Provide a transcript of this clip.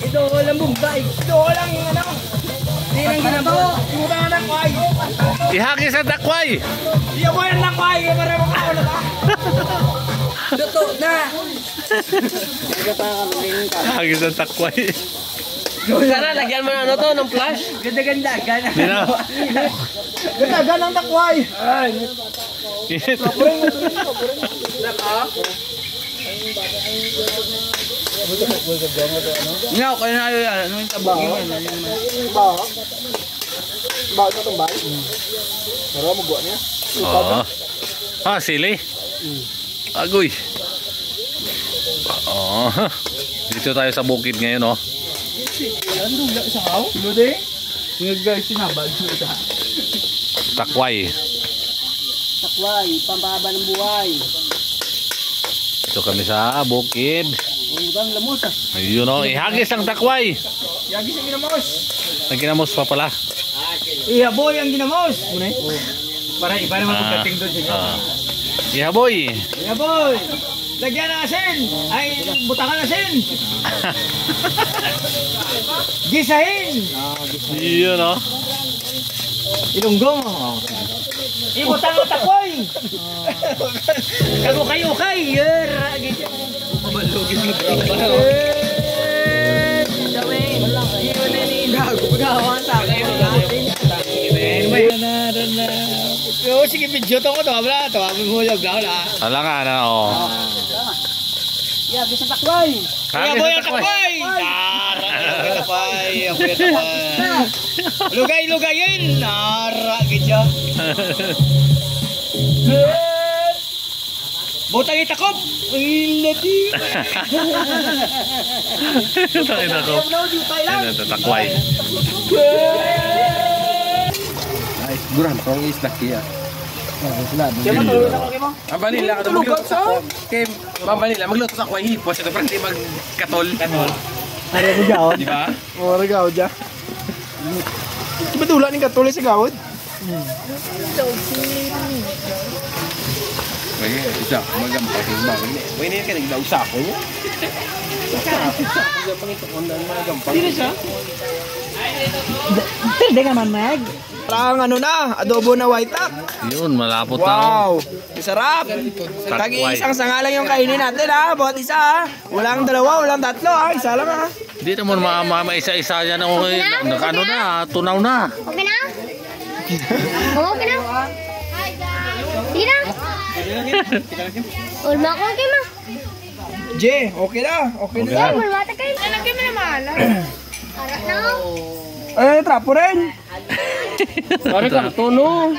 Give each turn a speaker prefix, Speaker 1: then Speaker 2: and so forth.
Speaker 1: Ito lang bumbay. Ito lang yung ano. Hindi lang ginabo. Imutan na nakway.
Speaker 2: Ihagis ang takway.
Speaker 1: Iyaboy ang nakway. Para makakaula ka. Luto na.
Speaker 2: Ihagis ang takway.
Speaker 1: Sana lagyan mo na ano to ng flash. Ganda-ganda. Ganda-ganda ng takway. Nga, kaya na yan. Ano yung tabang? Bawa na itong bahay. Pero magawa niya.
Speaker 2: Oo. Ah, sili. Agoy. Oo. Dito tayo sa bukid ngayon, oh.
Speaker 1: Ano dula sa kaw? Lode? Guys, sinabad.
Speaker 2: Takway.
Speaker 1: Takway, pampahaba ng buhay.
Speaker 2: Dito kami sa bukid.
Speaker 1: Ang lamos ah.
Speaker 2: Ayun, oh. Ihagis ang takway.
Speaker 1: Yagis ang ginamos.
Speaker 2: Ang ginamos pa pala.
Speaker 1: Ihaboy ang ginamos. Para iba naman pagdating doon siya.
Speaker 2: Ihaboy.
Speaker 1: Ihaboy. Lagyan ng asin. Ay, butangan asin. Gisahin.
Speaker 2: Yun, oh.
Speaker 1: Ilunggong. Ibutang ang takoy. Kayo-kayo-kay. Mabalugin yung drama. Gawin. Gawan sa akin. Sige, video to ko. Tawag mo yung gawin.
Speaker 2: Wala nga na, oh.
Speaker 1: Yagis ang takway.
Speaker 2: Ihaboy ang takway.
Speaker 1: Lugay-lugayin. Nara, gidya. Butang itakop. Ilati.
Speaker 2: Tayo na ko. Takway.
Speaker 3: Ay, guran tong isda kiya.
Speaker 1: Siya matulog sa kaki mo?
Speaker 3: Abanila ka magluto sa Kim. Abanila magluto sa kway hipos ito para di magkatol.
Speaker 1: Ari mo gawod.
Speaker 3: Di ba?
Speaker 1: Oh, ari gawod ja. Di ba dula ning katuloy sa gawod?
Speaker 3: May isa magampay ba? May ni ka nagdaw sa ko niya. Sa pangito ondan magampay.
Speaker 1: Dili siya? Pwede ka man mag. Parang ano na, adobo na white up.
Speaker 2: Yun, malapot na.
Speaker 1: Wow, masarap. Tag-iisang sanga lang yung kainin natin ha. Bawat isa ha. Walang dalawa, walang tatlo ha. Isa lang ha.
Speaker 2: Hindi naman maisa-isa yan. Okay, ano na, tunaw na.
Speaker 4: Okay na? Okay na? Sige na? Ulma ko kayo ma.
Speaker 1: Je, okay na. Okay na.
Speaker 4: Ay, ulma ta kayo. Ano kayo na mahala? Harap na.
Speaker 1: Eh, trapo rin.
Speaker 3: Sorry ka, tono.